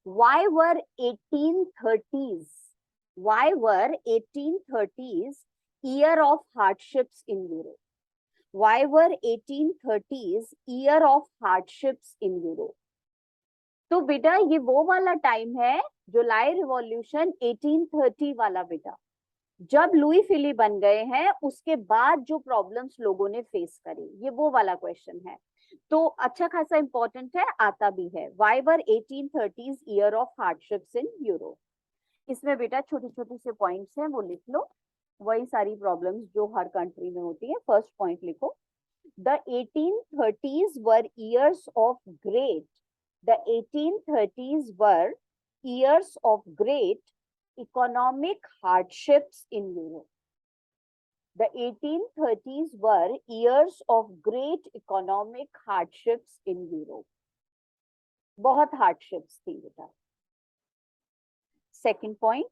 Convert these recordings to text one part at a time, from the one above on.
Why were 1830s? Why were 1830s year of hardships in Europe? Why were 1830s year of hardships in Europe? तो बेटा ये वो वाला time है, जुलाई revolution 1830 वाला बेटा, जब लुई फिली बन गए हैं उसके बाद जो प्रॉब्लम्स लोगों ने फेस करी, ये वो वाला क्वेश्चन है। तो अच्छा खासा इंपॉर्टेंट है, आता भी है। Why were 1830s year of hardships in Europe. इसमें बेटा छोटे छोटे से पॉइंट्स हैं, वो लिख लो, वही सारी प्रॉब्लम्स जो हर कंट्री में होती है। फर्स्ट पॉइंट लिखो, the 1830s were years of great, the 1830s were years of great economic hardships in Europe. The 1830s were years of great economic hardships in Europe. बहुत hardships थी बेटा। Second point,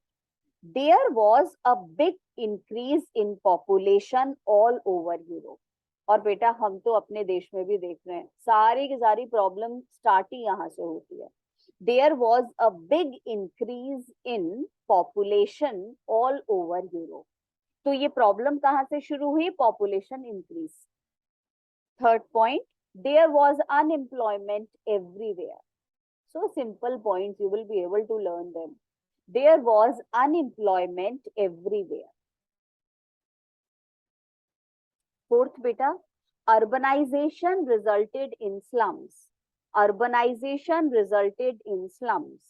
there was a big increase in population all over Europe. और बेटा हम तो अपने देश में भी देख रहे हैं, सारी की सारी प्रॉब्लम स्टार्ट ही यहाँ से होती है। There was a big increase in population all over Europe. तो ये प्रॉब्लम कहाँ से शुरू हुई? Population increase. Third point, there was unemployment everywhere. So simple points, you will be able to learn them. There was unemployment everywhere. Fourth बेटा, urbanization resulted in slums. Urbanization resulted in slums.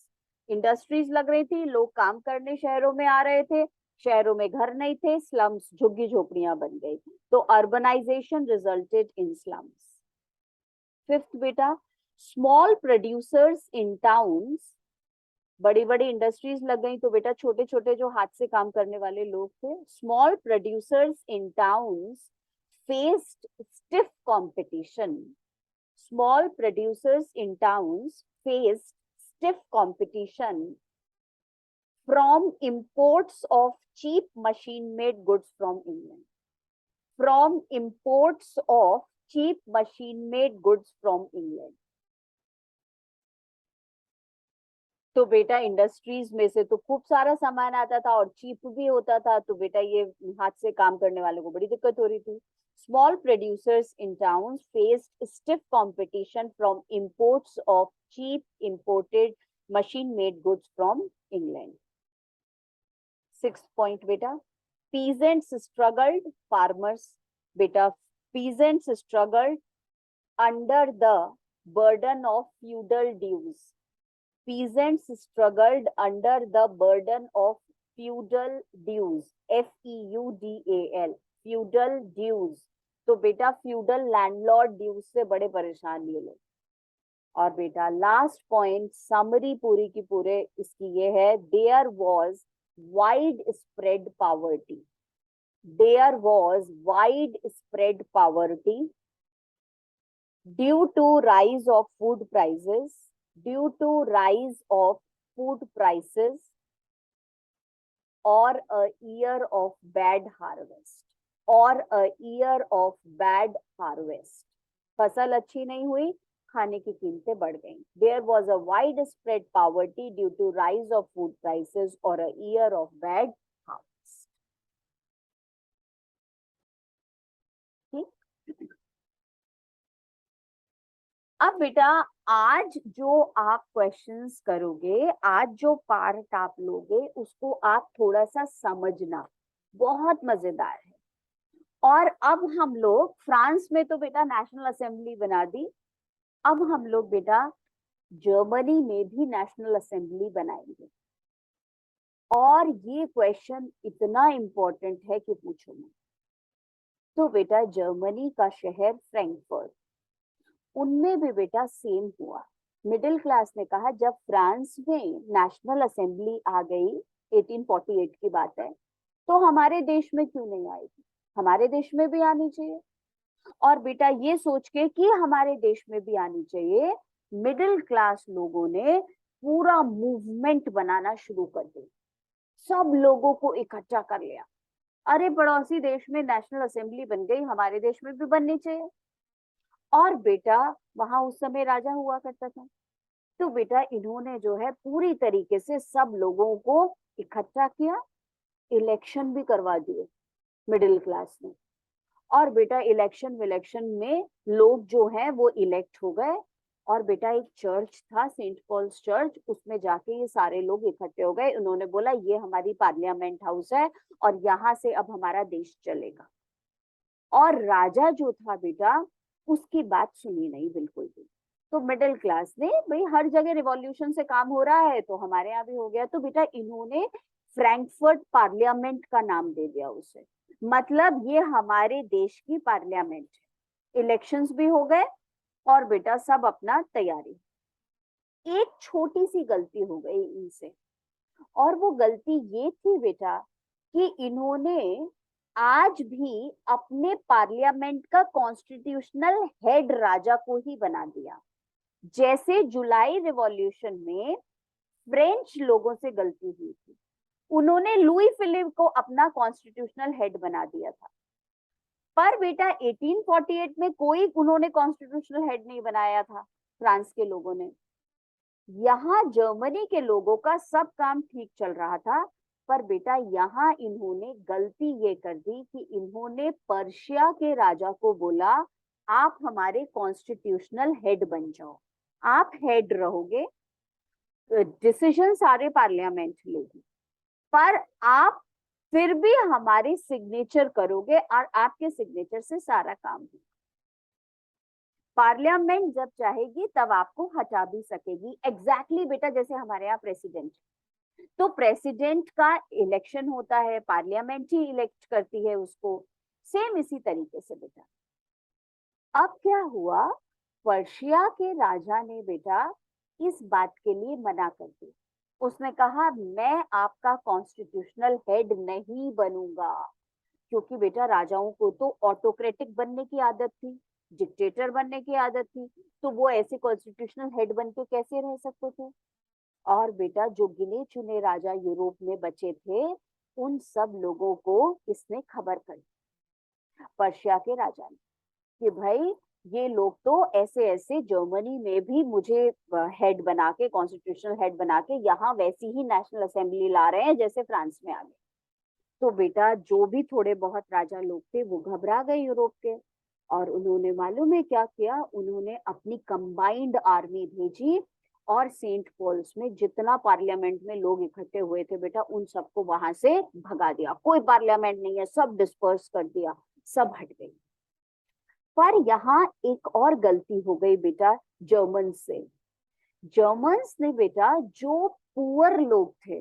Industries लग रही थी, लोग काम करने शहरों में आ रहे थे, शहरों में घर नहीं थे, स्लम्स झुग्गी झोपड़ियां बन गई, तो urbanisation resulted in slums. Fifth बेटा, स्मॉल प्रोड्यूसर्स इन टाउन्स, बड़ी बड़ी इंडस्ट्रीज लग गई तो बेटा छोटे छोटे जो हाथ से काम करने वाले लोग थे, small producers in towns faced stiff competition. Small producers in towns faced stiff competition from imports of cheap machine-made goods from England. From imports of cheap machine-made goods from England. तो बेटा इंडस्ट्रीज में से तो खूब सारा सामान आता था और चीप भी होता था, तो बेटा ये हाथ से काम करने वालों को बड़ी दिक्कत हो रही थी। Small producers in towns faced stiff competition from imports of cheap imported machine-made goods from England. Sixth point बेटा, peasants struggled, farmers बेटा peasants struggled under the burden of feudal dues. Peasants struggled under the burden of feudal dues. FEUDAL, feudal dues. तो बेटा feudal landlord dues से बड़े परेशान ये लोग। और बेटा लास्ट पॉइंट, समरी पूरी की पूरे इसकी ये है, there was widespread poverty. There was widespread poverty due to rise of food prices, due to rise of food prices or a year of bad harvest, or a year of bad harvest. फसल अच्छी नहीं हुई, खाने की कीमतें बढ़ गई। There was a widespread poverty due to rise of food prices or a year of bad harvest. ठीक, अब बेटा आज जो आप क्वेश्चंस करोगे, आज जो पार्ट आप लोगे, उसको आप थोड़ा सा समझना, बहुत मजेदार है। और अब हम लोग फ्रांस में तो बेटा नेशनल असेंबली बना दी, अब हम लोग बेटा जर्मनी में भी नेशनल असेंबली बनाएंगे। और ये क्वेश्चन इतना इंपॉर्टेंट है कि पूछो मत। तो बेटा जर्मनी का शहर फ्रैंकफर्ट, उनमें भी बेटा सेम हुआ। मिडिल क्लास ने कहा जब फ्रांस में नेशनल असेंबली आ गई, 1848 की बात है, तो हमारे देश में क्यों नहीं आएगी, हमारे देश में भी आनी चाहिए। और बेटा ये सोच के कि हमारे देश में भी आनी चाहिए, मिडिल क्लास लोगों ने पूरा मूवमेंट बनाना शुरू कर दिया, सब लोगों को इकट्ठा कर लिया, अरे पड़ोसी देश में नेशनल असेंबली बन गई, हमारे देश में भी बननी चाहिए। और बेटा वहां उस समय राजा हुआ करता था, तो बेटा इन्होंने जो है पूरी तरीके से सब लोगों को इकट्ठा किया, इलेक्शन भी करवा दिए मिडिल क्लास ने। और बेटा इलेक्शन में लोग जो हैं वो इलेक्ट हो गए। और बेटा एक चर्च था, सेंट पॉल्स चर्च, उसमें जाके ये सारे लोग इकट्ठे हो गए। उन्होंने बोला ये हमारी पार्लियामेंट हाउस है और यहाँ से अब हमारा देश चलेगा। और राजा जो था बेटा उसकी बात सुनी नहीं बिल्कुल भी। तो मिडिल क्लास ने, भाई हर जगह रिवॉल्यूशन से काम हो रहा है तो हमारे यहाँ भी हो गया, तो बेटा इन्होंने फ्रैंकफर्ट पार्लियामेंट का नाम दे दिया उसे। मतलब ये हमारे देश की पार्लियामेंट है। इलेक्शंस भी हो गए और बेटा सब अपना तैयारी। एक छोटी सी गलती हो गई इनसे, और वो गलती ये थी बेटा कि इन्होंने आज भी अपने पार्लियामेंट का कॉन्स्टिट्यूशनल हेड राजा को ही बना दिया। जैसे जुलाई रिवॉल्यूशन में फ्रेंच लोगों से गलती हुई थी, उन्होंने लुई फिलिप को अपना कॉन्स्टिट्यूशनल हेड बना दिया था। पर बेटा 1848 में कोई उन्होंने कॉन्स्टिट्यूशनल हेड नहीं बनाया था फ्रांस के लोगों ने। यहाँ जर्मनी के लोगों का सब काम ठीक चल रहा था, पर बेटा यहाँ इन्होंने गलती ये कर दी कि इन्होंने पर्शिया के राजा को बोला आप हमारे कॉन्स्टिट्यूशनल हेड बन जाओ, आप हेड रहोगे, डिसीजन सारे पार्लियामेंट लेगी, पर आप फिर भी हमारे सिग्नेचर करोगे और आपके सिग्नेचर से सारा काम होगा। पार्लियामेंट जब चाहेगी तब आपको हटा भी सकेगी। एग्जैक्टली बेटा जैसे हमारे यहाँ प्रेसिडेंट, तो प्रेसिडेंट का इलेक्शन होता है, पार्लियामेंट ही इलेक्ट करती है उसको। सेम इसी तरीके से बेटा अब क्या हुआ, पर्शिया के राजा ने बेटा इस बात के लिए मना कर दी। उसने कहा मैं आपका कॉन्स्टिट्यूशनल हेड नहीं बनूंगा, क्योंकि बेटा राजाओं को तो ऑटोक्रेटिक बनने की आदत थी, डिक्टेटर बनने की आदत थी, तो वो ऐसे कॉन्स्टिट्यूशनल हेड बन के कैसे रह सकते थे। और बेटा जो गिने चुने राजा यूरोप में बचे थे उन सब लोगों को इसने खबर कर दी, पर्शिया के राजा ने, कि भाई ये लोग तो ऐसे ऐसे जर्मनी में भी मुझे हेड बना के, कॉन्स्टिट्यूशनल हेड बना के यहाँ वैसी ही नेशनल असेंबली ला रहे हैं जैसे फ्रांस में आ गए। तो बेटा जो भी थोड़े बहुत राजा लोग थे वो घबरा गए यूरोप के, और उन्होंने मालूम है क्या किया, उन्होंने अपनी कंबाइंड आर्मी भेजी और सेंट पॉल्स में जितना पार्लियामेंट में लोग इकट्ठे हुए थे बेटा उन सबको वहां से भगा दिया। कोई पार्लियामेंट नहीं है, सब डिस्पर्स कर दिया, सब हट गई। पर यहाँ एक और गलती हो गई बेटा जर्मन से। जर्मन्स ने बेटा जो पुअर लोग थे,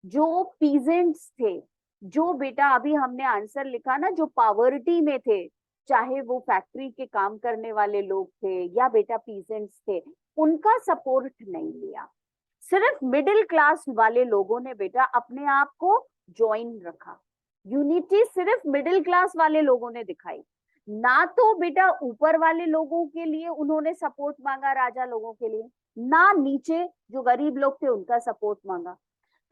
जो पीजेंट्स थे, जो बेटा अभी हमने आंसर लिखा ना, जो पावर्टी में थे, चाहे वो फैक्ट्री के काम करने वाले लोग थे या बेटा पीजेंट्स थे, उनका सपोर्ट नहीं लिया। सिर्फ मिडिल क्लास वाले लोगों ने बेटा अपने आप को ज्वाइन रखा। यूनिटी सिर्फ मिडिल क्लास वाले लोगों ने दिखाई, ना तो बेटा ऊपर वाले लोगों के लिए उन्होंने सपोर्ट मांगा राजा लोगों के लिए, ना नीचे जो गरीब लोग थे उनका सपोर्ट मांगा।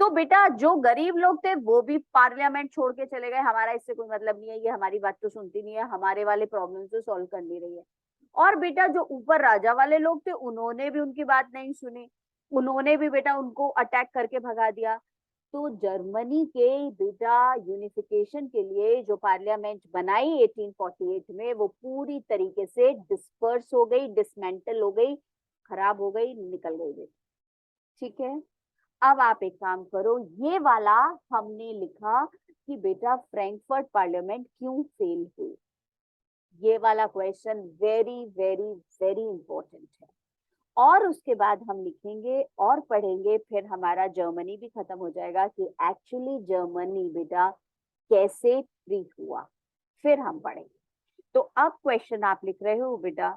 तो बेटा जो गरीब लोग थे वो भी पार्लियामेंट छोड़ के चले गए, हमारा इससे कोई मतलब नहीं है, ये हमारी बात तो सुनती नहीं है, हमारे वाले प्रॉब्लम तो सॉल्व कर नहीं रही है। और बेटा जो ऊपर राजा वाले लोग थे उन्होंने भी उनकी बात नहीं सुनी, उन्होंने भी बेटा उनको अटैक करके भगा दिया। तो जर्मनी के बेटा यूनिफिकेशन के लिए जो पार्लियामेंट बनाई 1848 में वो पूरी तरीके से डिस्पर्स हो गई, डिसमेंटल हो गई, खराब हो गई, निकल गई बेटा। ठीक है, अब आप एक काम करो, ये वाला हमने लिखा कि बेटा फ्रैंकफर्ट पार्लियामेंट क्यों फेल हुई, ये वाला question very very very important है। और उसके बाद हम लिखेंगे और पढ़ेंगे, फिर हमारा जर्मनी भी खत्म हो जाएगा कि एक्चुअली जर्मनी बेटा कैसे फ्री हुआ, फिर हम पढ़ेंगे। तो अब क्वेश्चन आप लिख रहे हो बेटा,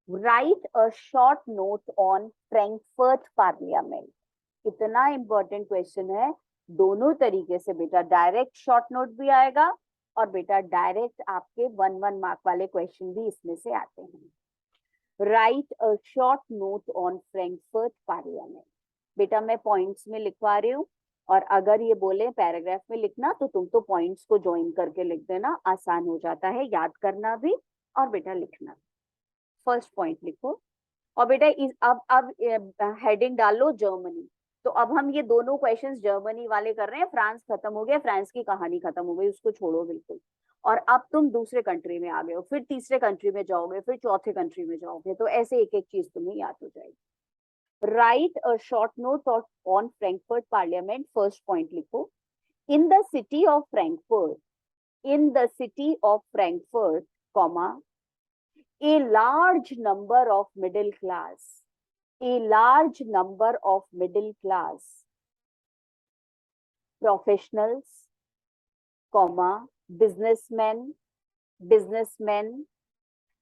right a short note on Frankfurt parliament. इतना इंपॉर्टेंट क्वेश्चन है, दोनों तरीके से बेटा, डायरेक्ट शॉर्ट नोट भी आएगा और बेटा डायरेक्ट आपके 1 मार्क वाले क्वेश्चन भी इसमें से आते हैं। Right a short note on Frankfurt parliament. बेटा मैं पॉइंट्स में लिखवा रही हूँ, और अगर ये बोले पैराग्राफ में लिखना तो तुम तो पॉइंट्स को ज्वाइन करके लिख देना, आसान हो जाता है याद करना भी और बेटा लिखना भी। फर्स्ट पॉइंट लिखो, और बेटा अब हेडिंग डाल लो जर्मनी। तो अब हम ये दोनों क्वेश्चंस जर्मनी वाले कर रहे हैं, फ्रांस खत्म हो गया, फ्रांस की कहानी खत्म हो गई, उसको छोड़ो बिल्कुल। और अब तुम दूसरे कंट्री में आ गए हो, फिर तीसरे कंट्री में जाओगे, फिर चौथे कंट्री में जाओगे, तो ऐसे एक एक चीज तुम्हें याद हो जाएगी। Write a short note on Frankfurt parliament, first point लिखो। In the city of Frankfurt, in the city of Frankfurt, comma, a large number of middle class, a large number of middle class professionals, comma, businessmen, businessmen,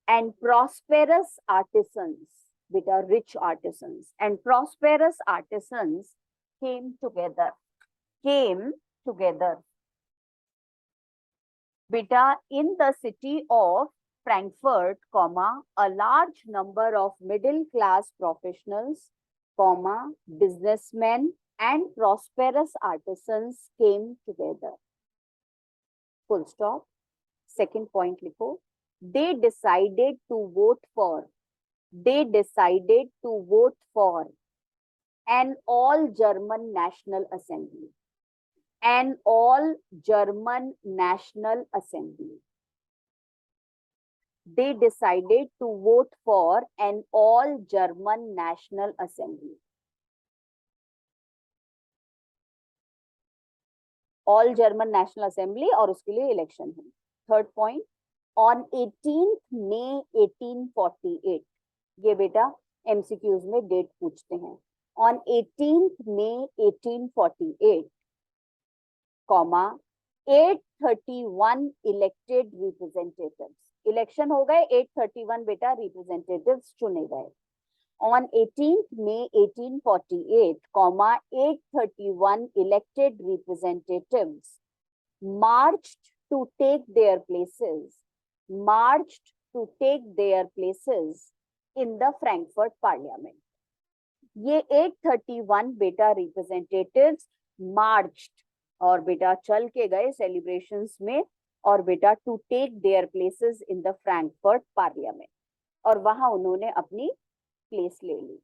and prosperous artisans, which are rich artisans, and prosperous artisans came together, came together. Beta, in the city of Frankfurt, comma, a large number of middle class professionals, comma, businessmen and prosperous artisans came together. Full stop. Second point लिखो. They decided to vote for an all German National Assembly. An all German National Assembly. They decided to vote for an all German National Assembly. All German National Assembly और उसके लिए election है. Third point, on 18th May 1848, ये बेटा MCQs में date पूछते हैं. On 18th May 1848, comma, 831 elected representatives. Election हो गए, 831 बेटा रिप्रेजेंटेटिव्स चुने गए. On 18th May 1848, comma, 831 elected representatives marched to take their places in the Frankfurt Parliament. ये 831 बेटा representatives marched और बेटा चल के गए celebrations में, और बेटा to take their places in the Frankfurt Parliament, और वहां उन्होंने अपनी प्लेस ले ली.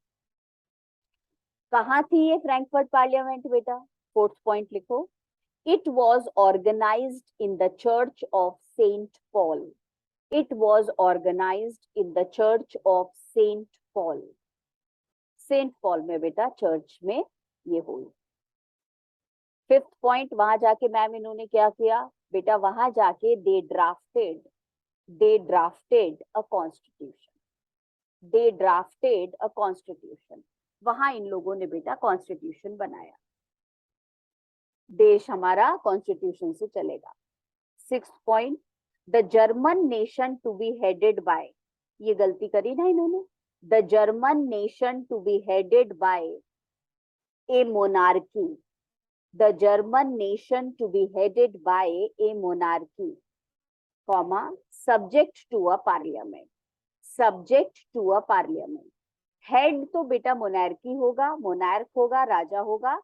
कहाँ थी ये फ्रैंकफर्ट पार्लियामेंट बेटा? फोर्थ पॉइंट लिखो. It was organised in the church of Saint Paul. It was organised in the church of Saint Paul. Saint Paul में बेटा चर्च में ये हुई. फिफ्थ पॉइंट, वहां जाके मैम इन्होंने क्या किया बेटा? वहां जाके they drafted a constitution. They drafted a constitution. वहां इन लोगों ने बेटा कॉन्स्टिट्यूशन बनाया. देश हमारा कॉन्स्टिट्यूशन से चलेगा. Sixth point, the German nation to be headed by, ये गलती करी ना इन्होंने, the German nation to be headed by a monarchy. The German nation to be headed by a monarchy, comma, subject to a parliament. Subject to a parliament. Head तो बेटा monarchy होगा, monarch होगा, राजा होगा,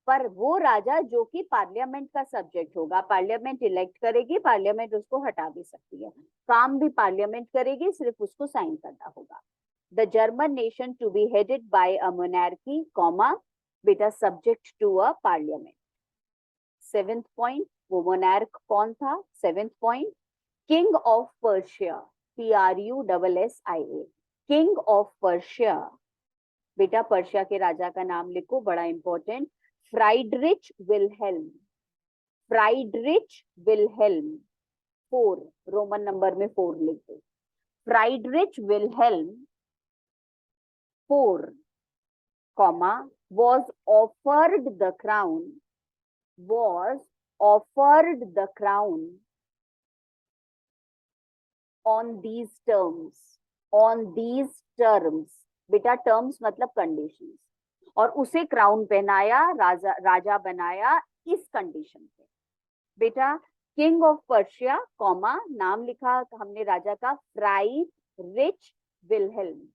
पर वो राजा जो कि पार्लियामेंट का सब्जेक्ट होगा. पार्लियामेंट इलेक्ट करेगी, पार्लियामेंट उसको हटा भी सकती है, काम भी पार्लियामेंट करेगी, सिर्फ उसको साइन करना होगा. The German nation to be headed by a monarchy, comma, बेटा subject to a parliament. Seventh point, वो मोनार्क कौन था? Seventh point, king of Prussia, PRUSSIA, king of Prussia. बेटा पर्शिया के राजा का नाम लिखो, बड़ा important. Friedrich Wilhelm. Friedrich Wilhelm 4, Roman number में 4 लिख दो. Friedrich Wilhelm 4, comma, was offered the crown on these terms. बेटा टर्म्स मतलब कंडीशंस, और उसे क्राउन पहनाया, राजा बनाया इस कंडीशन पे. बेटा किंग ऑफ पर्शिया, कॉमा, नाम लिखा हमने राजा का फ्राइडरिच विलहेल्म,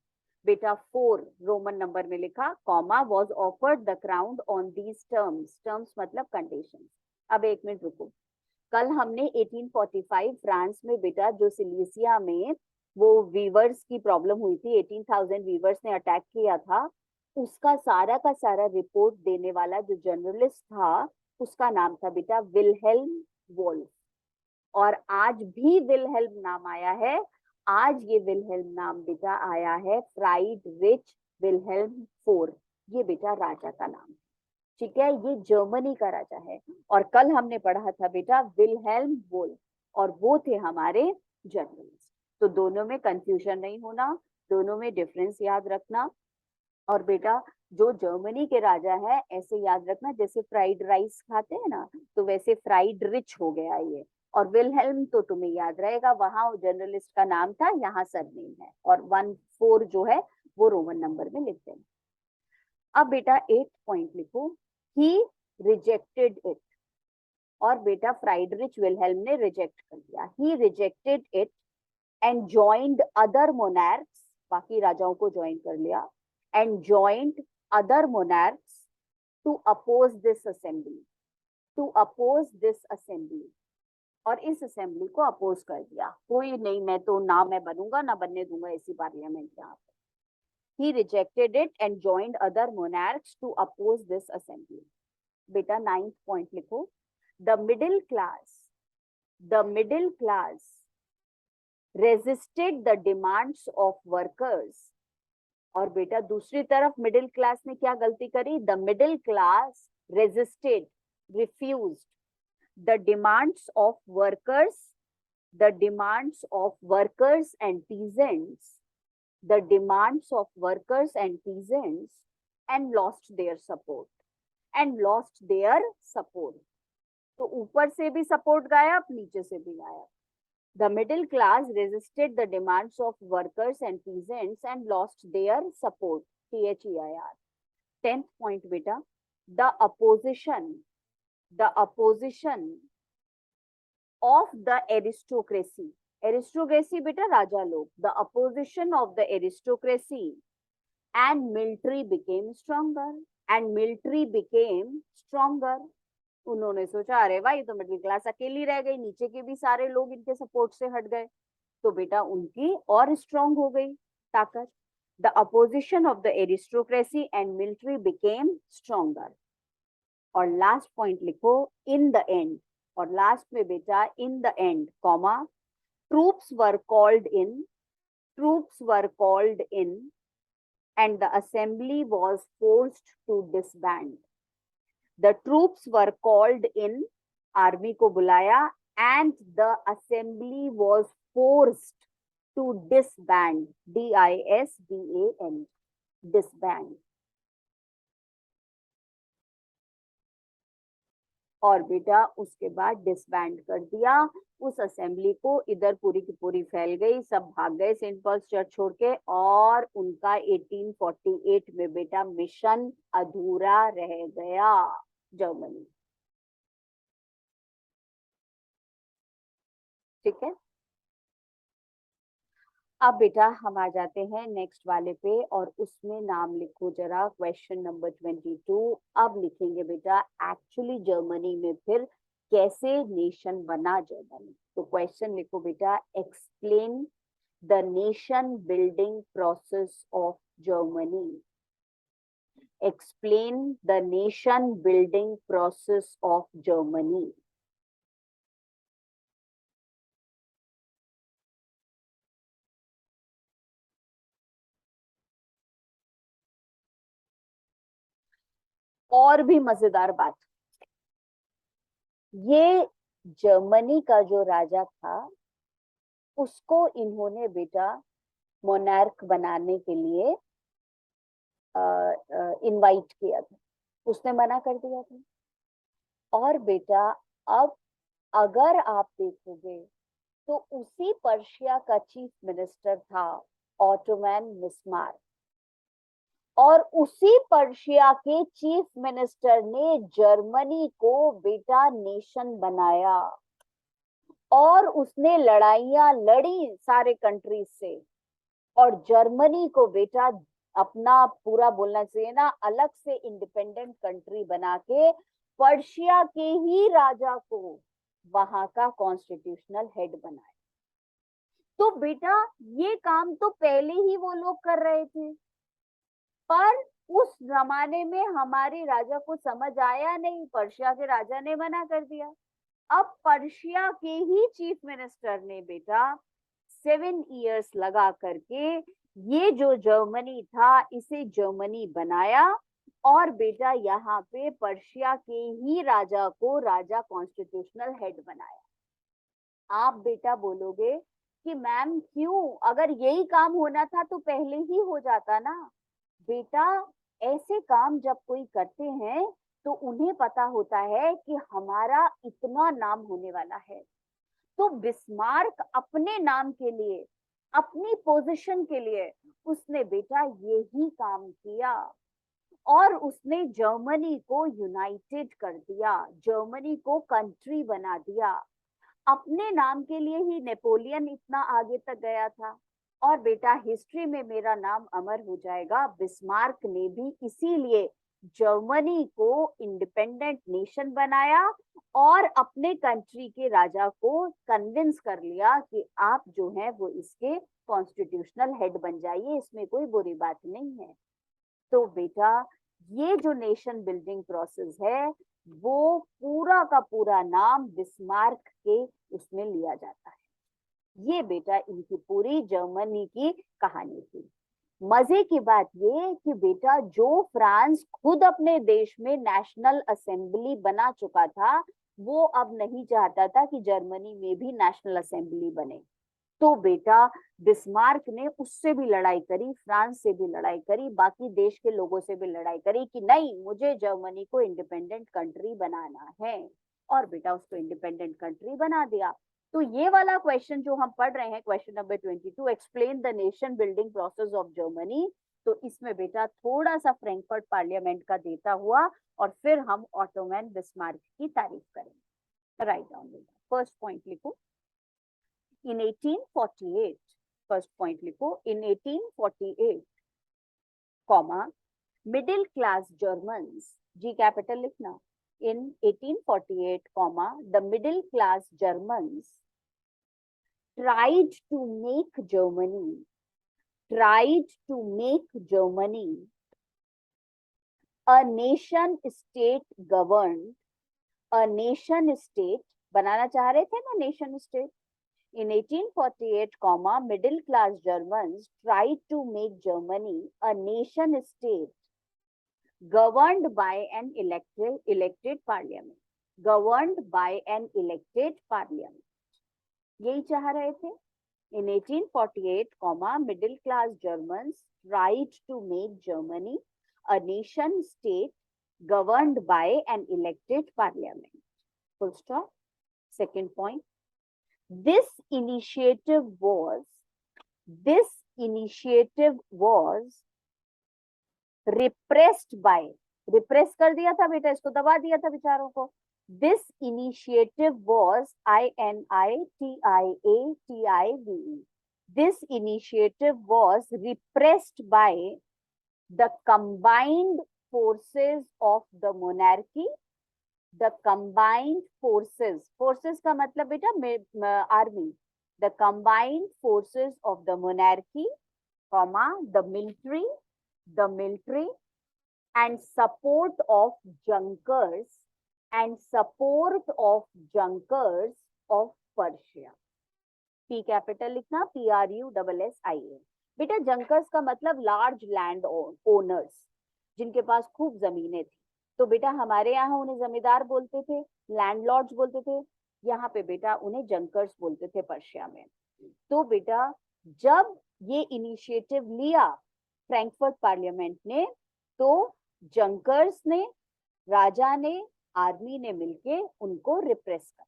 बेटा 4 रोमन नंबर में लिखा, comma, was offered the crown on these terms मतलब कंडीशंस. अब एक मिनट रुको. कल हमने 1845 फ्रांस में बेटा जो सिलीसिया में वो वीवर्स की प्रॉब्लम हुई थी, 18,000 वीवर्स ने अटैक किया था, उसका सारा का सारा रिपोर्ट देने वाला जो जर्नलिस्ट था उसका नाम था बेटा विलहेल्म वोल्फ। और आज भी विलहेल्म नाम आया है, आज ये विलहेल्म नाम बेटा आया है फ्राइडरिच विलहेल्म फोर, ये बेटा राजा का नाम है। ठीक है, ये जर्मनी का राजा है। और कल हमने पढ़ा था बेटा विलहेल्म वोल्फ, और वो थे हमारे जर्नलिस्ट। तो दोनों में कंफ्यूजन नहीं होना, दोनों में डिफरेंस याद रखना। और बेटा जो जर्मनी के राजा है ऐसे याद रखना, जैसे फ्राइड राइस खाते हैं ना, तो वैसे फ्राइड रिच हो गया ये। और विलहेल्म तो तुम्हें याद रहेगा, वहां जर्नलिस्ट का नाम था, यहाँ सरनेम है। और 1-4 जो है वो रोमन नंबर में लिखते हैं। अब बेटा 8 पॉइंट लिखो, ही रिजेक्टेड इट। और बेटा फ्राइडरिच विलहेल्म ने रिजेक्ट कर दिया, he rejected it and joined other monarchs, बाकी राजाओं को ज्वाइन कर लिया, and joined other monarchs to oppose this assembly, to oppose this assembly. और इस असेंबली को अपोज कर दिया, कोई नहीं, मैं तो ना मैं बनूंगा ना बनने दूंगा ऐसी पार्लियामेंट यहाँ पे। He rejected it and joined other monarchs to oppose this assembly. बेटा 9th पॉइंट लिखो, the middle class resisted the demands of workers. और बेटा दूसरी तरफ मिडिल क्लास ने क्या गलती करी, the middle class resisted, refused the demands of workers, the demands of workers and peasants, the demands of workers and peasants, and lost their support, and lost their support. तो ऊपर से भी support गायब, नीचे से भी गायब। The middle class resisted the demands of workers and peasants and lost their support. THEIR. 10th point बेटा, the opposition of the aristocracy. Aristocracy बेटा राजा लोग, the opposition of the aristocracy and military became stronger, and military became stronger. उन्होंने सोचा अरे भाई तो middle class अकेली रह गई, नीचे के भी सारे लोग इनके सपोर्ट से हट गए, तो बेटा उनकी और स्ट्रांग हो गई ताकत। The opposition of the aristocracy and military became stronger. और लास्ट पॉइंट लिखो, इन द एंड। और लास्ट में बेटा in the end comma, troops were called in and the assembly was forced to disband. The troops were called in, army को बुलाया, and the assembly was forced to disband, DISBAN, disband. और बेटा उसके बाद disband कर दिया उस assembly को, इधर पूरी की पूरी फैल गई, सब भाग गए सेंट पॉल्स चर्च छोड़ के, और उनका 1848 में बेटा मिशन अधूरा रह गया जर्मनी। ठीक है, अब बेटा हम आ जाते हैं नेक्स्ट वाले पे, और उसमें नाम लिखो जरा, क्वेश्चन नंबर 22। अब लिखेंगे बेटा एक्चुअली जर्मनी में फिर कैसे नेशन बना जर्मनी। तो क्वेश्चन लिखो बेटा, explain the nation building process of Germany. Explain the nation building process of Germany. और भी मजेदार बात, ये जर्मनी का जो राजा था उसको इन्होंने बेटा मोनार्क बनाने के लिए इनवाइट किया था, उसने मना कर दिया था। और बेटा अब अगर आप देखोगे तो उसी पर्शिया का चीफ मिनिस्टर था ऑटोमन बिस्मार्क, और उसी पर्शिया के चीफ मिनिस्टर ने जर्मनी को बेटा नेशन बनाया, और उसने लड़ाइयां लड़ी सारे कंट्रीज से, और जर्मनी को बेटा अपना पूरा बोलना चाहिए ना, अलग से इंडिपेंडेंट कंट्री बना के पर्शिया के ही राजा को वहां का कॉन्स्टिट्यूशनल हेड बनाया। तो बेटा ये काम तो पहले ही वो लोग कर रहे थे, पर उस जमाने में हमारे राजा को समझ आया नहीं, पर्शिया के राजा ने मना कर दिया। अब पर्शिया के ही चीफ मिनिस्टर ने बेटा 7 इयर्स लगा करके ये जो जर्मनी था इसे जर्मनी बनाया, और बेटा यहाँ पे पर्शिया के ही राजा को राजा कॉन्स्टिट्यूशनल हेड बनाया। आप बेटा बोलोगे कि मैम क्यों, अगर यही काम होना था तो पहले ही हो जाता ना। बेटा ऐसे काम जब कोई करते हैं तो उन्हें पता होता है कि हमारा इतना नाम होने वाला है। तो बिस्मार्क अपने नाम के लिए, अपनी पोजीशन के लिए उसने बेटा यही काम किया, और उसने जर्मनी को यूनाइटेड कर दिया, जर्मनी को कंट्री बना दिया। अपने नाम के लिए ही नेपोलियन इतना आगे तक गया था, और बेटा हिस्ट्री में मेरा नाम अमर हो जाएगा, बिस्मार्क ने भी इसीलिए जर्मनी को इंडिपेंडेंट नेशन बनाया और अपने कंट्री के राजा को कन्विंस कर लिया कि आप जो है वो इसके कॉन्स्टिट्यूशनल हेड बन जाइए, इसमें कोई बुरी बात नहीं है। तो बेटा ये जो नेशन बिल्डिंग प्रोसेस है वो पूरा का पूरा नाम बिस्मार्क के उसमें लिया जाता है। ये बेटा इनकी पूरी जर्मनी की कहानी थी। मजे की बात ये कि बेटा जो फ्रांस खुद अपने देश में नेशनल असेंबली बना चुका था, वो अब नहीं चाहता था कि जर्मनी में भी नेशनल असेंबली बने। तो बेटा बिस्मार्क ने उससे भी लड़ाई करी, फ्रांस से भी लड़ाई करी, बाकी देश के लोगों से भी लड़ाई करी कि नहीं, मुझे जर्मनी को इंडिपेंडेंट कंट्री बनाना है, और बेटा उसको इंडिपेंडेंट कंट्री बना दिया। तो ये वाला क्वेश्चन जो हम पढ़ रहे हैं, question number 22, explain the nation building process of Germany, तो इसमें बेटा थोड़ा सा फ्रैंकफर्ट पार्लियामेंट का देता हुआ और फिर हम ऑटोमैन बिस्मार्क की तारीफ करेंगे। राइट डाउन बेटा, फर्स्ट पॉइंट लिखो। In 1848, first point लिखो, in 1848, comma, middle class Germans, G capital लिखना, in 1848, comma, the middle class Germans tried to make Germany a nation state governed, a nation state बनाना चाह रहे थे ना nation state। In 1848, middle class Germans tried to make Germany a nation state governed by an elected parliament. Governed by an elected parliament. यही चाह रहे थे। In 1848, middle class Germans tried to make Germany a nation state governed by an elected parliament. Full stop. Second point. This initiative was repressed by, repress कर दिया था बेटा, इसको दबा दिया था विचारों को। This initiative was INITIATIVE. This initiative was repressed by the combined forces of the monarchy, the combined forces, forces का मतलब बेटा army, the combined forces of the monarchy, comma, the military and support of junkers of Persia. P capital लिखना, PRUSSIA। बेटा junkers का मतलब large land owners, जिनके पास खूब जमीनें थी। तो बेटा हमारे यहाँ उन्हें जमींदार बोलते थे, लैंडलॉर्ड्स बोलते थे, यहाँ पे बेटा उन्हें जंकर्स बोलते थे पर्शिया में। तो बेटा जब ये इनिशिएटिव लिया फ्रैंकफर्ट पार्लियामेंट ने, तो जंकर्स ने, राजा ने, आर्मी ने मिलके उनको रिप्रेस कर।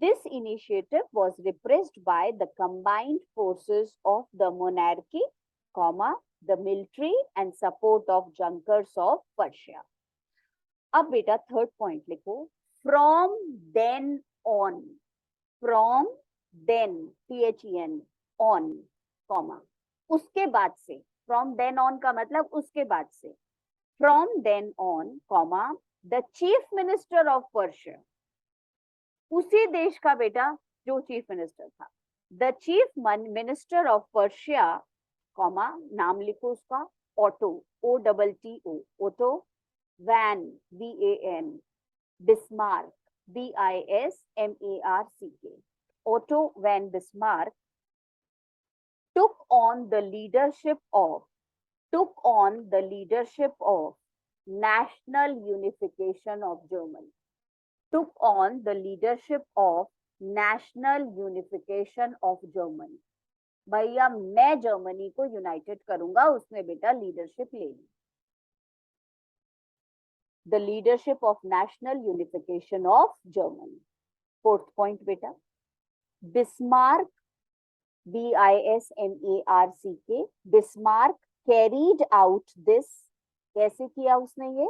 This initiative was repressed by the combined forces of the monarchy, comma, the military and support of junkers of Persia. अब बेटा थर्ड पॉइंट लिखो, from then on, from then THEN on, comma, उसके बाद से, from then on का मतलब उसके बाद से, from then on, comma, the chief minister of Persia, उसी देश का बेटा जो चीफ मिनिस्टर था, the chief minister of Persia, comma, नाम लिखो उसका, Otto, OTTO, Otto van, VAN, Bismarck, BISMARC, Otto van Bismarck took on the leadership of national unification of Germany. Took on the leadership of national unification of Germany. भैया मैं Germany को United करूंगा, उसने बेटा leadership ले ली. The leadership of national unification of Germany. Fourth point बेटा, Bismarck, BISMARC, Bismarck carried out this. कैसे किया उसने ये?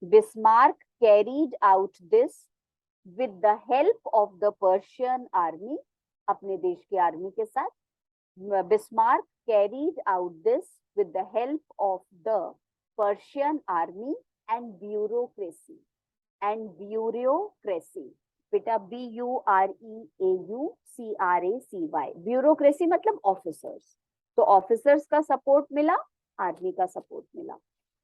Bismarck carried out this with the help of the Persian army. अपने देश की आर्मी के साथ. Bismarck carried out this with the help of the Persian army and bureaucracy. बेटा BUREAUCRACY. ब्यूरोक्रेसी मतलब ऑफिसर्स. तो ऑफिसर्स का सपोर्ट मिला, आर्मी का सपोर्ट मिला,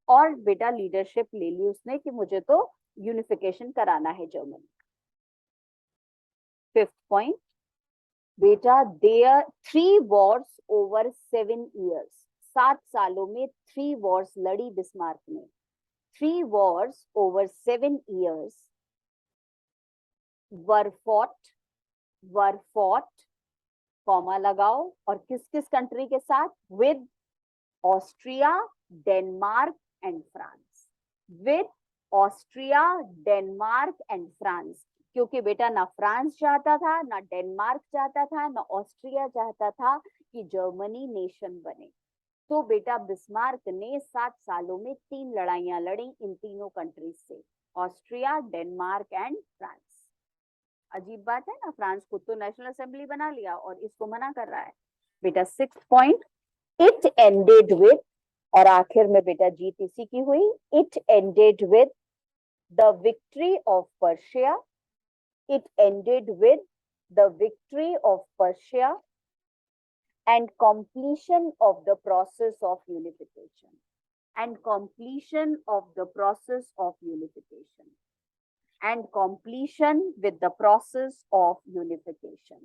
और बेटा लीडरशिप ले ली उसने कि मुझे तो यूनिफिकेशन कराना है जर्मनी. फिफ्थ पॉइंट बेटा, देयर 3 wars ओवर 7 years. 7 सालों में 3 wars लड़ी बिस्मार्क ने. 3 wars over 7 years were fought, comma लगाओ, और किस किस कंट्री के साथ? With Austria, Denmark and France. With Austria, Denmark and France. क्योंकि बेटा ना फ्रांस चाहता था, ना डेनमार्क चाहता था, ना ऑस्ट्रिया चाहता था कि जर्मनी नेशन बने. तो बेटा बिस्मार्क ने 7 सालों में 3 लड़ाइयां लड़ी इन तीनों कंट्रीज से, ऑस्ट्रिया, डेनमार्क एंड फ्रांस. अजीब बात है ना, फ्रांस खुद तो नेशनल असेंबली बना लिया और इसको मना कर रहा है. बेटा 6th point, it ended with, और आखिर में बेटा जीत इसी की हुई. It ended with the victory of Persia. It ended with the victory of Persia and completion of the process of unification. And completion of the process of unification. And completion with the process of unification.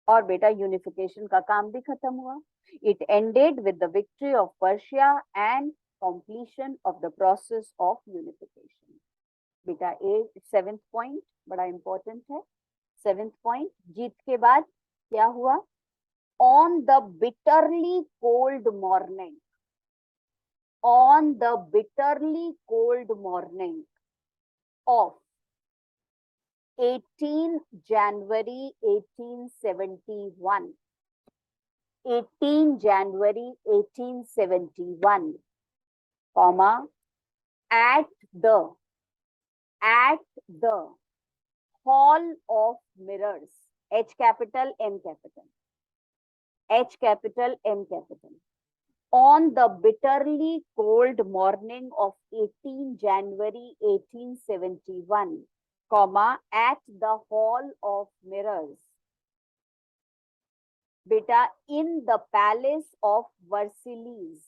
और बेटा unification का काम भी खत्म हुआ. It ended with the victory of Persia and completion of the process of unification. बेटा 7th point बड़ा important है. 7th point, जीत के बाद क्या हुआ? On the bitterly cold morning of 18 January 1871, 18 January 1871, comma, at the Hall of Mirrors, H capital, M capital, H capital, M capital, on the bitterly cold morning of 18 January 1871, comma, at the Hall of Mirrors, beta, in the palace of Versailles,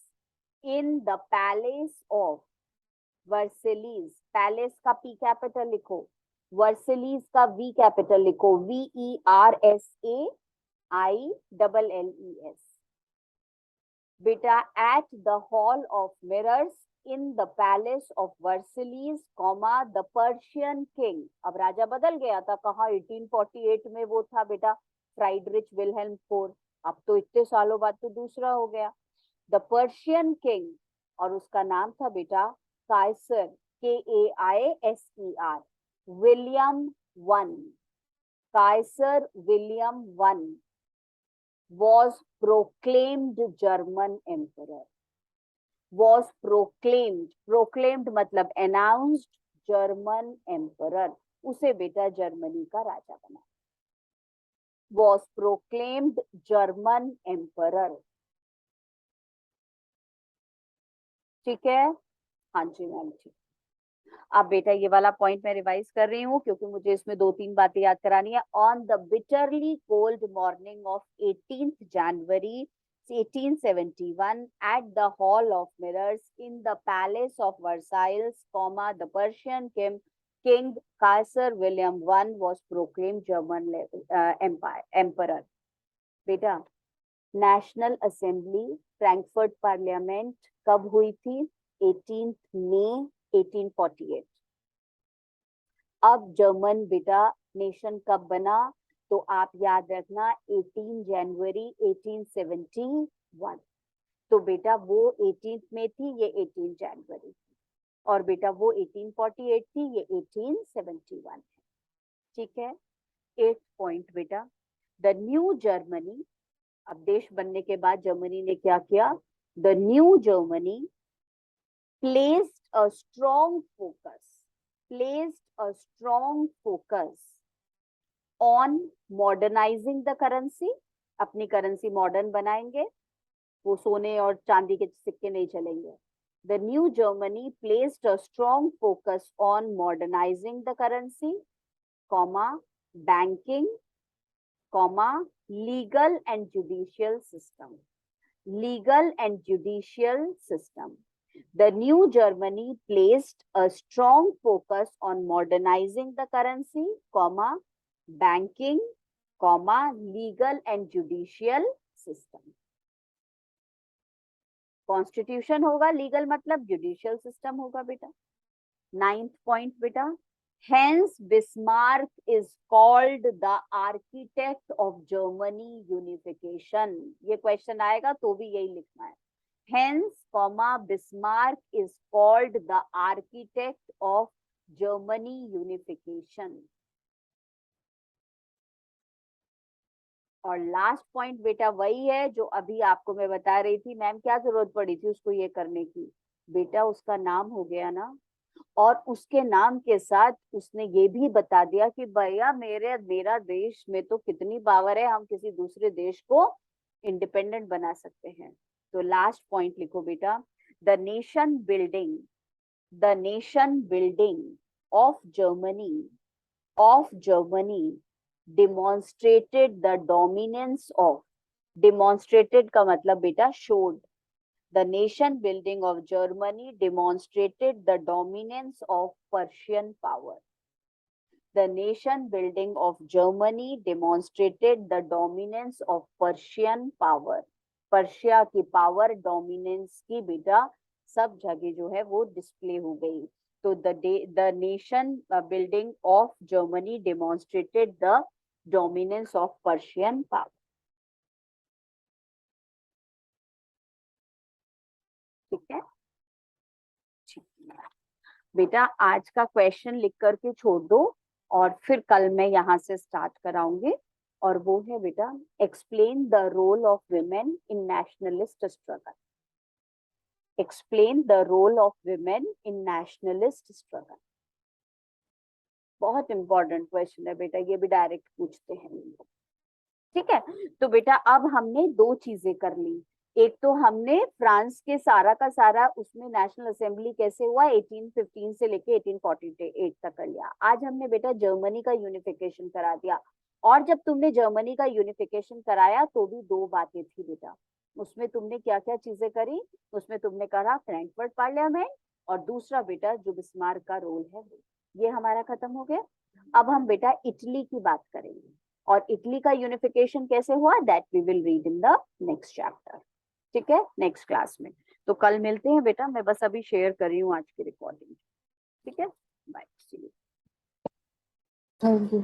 in the palace of Versailles, palace का P capital लिखो, Versailles का V capital लिखो, VERSAILLES. बेटा at the Hall of Mirrors in the palace of Versailles, comma, the Persian king. अब राजा बदल गया था, कहा 1848 में वो था बेटा फ्राइडरिच विल्हेल्म IV. अब तो इतने सालों बाद तो दूसरा हो गया. The Persian king, और उसका नाम था बेटा Kaiser, KAISER, William I. Kaiser William I was proclaimed German emperor. Was proclaimed मतलब announced German emperor. उसे बेटा जर्मनी का राजा बना. Was proclaimed German emperor. ठीक है, हाँ जी मैम, ठीक. अब बेटा ये वाला पॉइंट मैं रिवाइज कर रही हूँ क्योंकि मुझे इसमें 2-3 बातें याद करानी है. On the bitterly cold morning of 18th January 1871 at the Hall of Mirrors in the Palace of Versailles, the Persian King Kaiser William I was proclaimed German emperor. बेटा नेशनल असेंबली फ्रैंकफर्ट पार्लियामेंट कब हुई थी? 18 मई 1848. अब German बेटा nation कब बना? तो आप याद रखना 18 जनवरी 1871. तो बेटा वो 18th में थी, ये 18 जनवरी. और बेटा वो 1848 थी, ये 1871 है. ठीक है. 8th पॉइंट बेटा, द न्यू जर्मनी. अब देश बनने के बाद जर्मनी ने क्या किया? The new Germany placed a strong focus on modernizing the currency. अपनी करेंसी मॉडर्न बनाएंगे, वो सोने और चांदी के सिक्के नहीं चलेंगे. The new Germany placed a strong focus on modernizing the currency, banking, legal and judicial system. The new Germany placed a strong focus on modernizing the currency, banking, legal and judicial system. Constitution होगा, legal मतलब judicial system होगा बेटा. 9th point बेटा, hence Bismarck is called the architect of Germany unification. ये question आएगा तो भी यही लिखना है. Hence, Bismarck is called the architect of Germany unification. और लास्ट पॉइंट बेटा वही है जो अभी आपको मैं बता रही थी. मैम क्या जरूरत पड़ी थी उसको ये करने की? बेटा उसका नाम हो गया ना, और उसके नाम के साथ उसने ये भी बता दिया कि भैया मेरा देश में तो कितनी पावर है, हम किसी दूसरे देश को इंडिपेंडेंट बना सकते हैं. तो लास्ट पॉइंट लिखो बेटा, the nation building of Germany demonstrated the dominance of, demonstrated का मतलब बेटा showed, the nation building of Germany demonstrated the dominance of Persian power. The nation building of Germany demonstrated the dominance of Persian power. Persia की power, dominance की बेटा सब जगह जो है वो डिस्प्ले हो गई. तो the nation building of Germany demonstrated the dominance of Persian power. ठीक है. बेटा आज का क्वेश्चन लिख करके छोड़ दो और फिर कल मैं यहाँ से स्टार्ट कराऊंगी. और वो है बेटा, explain the role of women in nationalist struggle. Explain the role of women in nationalist struggle. बहुत इंपॉर्टेंट क्वेश्चन है बेटा, ये भी डायरेक्ट पूछते हैं. ठीक है. तो बेटा अब हमने 2 चीजें कर ली. एक तो हमने फ्रांस के सारा का सारा उसमें नेशनल असेंबली कैसे हुआ 1815 से लेके 1848 तक कर लिया. आज हमने बेटा जर्मनी का यूनिफिकेशन करा दिया. और जब तुमने जर्मनी का यूनिफिकेशन कराया तो भी 2 बातें थी बेटा. उसमें तुमने क्या क्या चीजें करी? उसमें तुमने करा फ्रैंकफर्ट पार्लियामेंट, और दूसरा बेटा जो बिस्मार्क का रोल है वो. ये हमारा खत्म हो गया. अब हम बेटा इटली की बात करेंगे, और इटली का यूनिफिकेशन कैसे हुआ that we will read in the next chapter. ठीक है, नेक्स्ट क्लास में. तो कल मिलते हैं बेटा. मैं बस अभी शेयर कर रही हूँ आज की रिकॉर्डिंग. ठीक है, bye. See you. Thank you.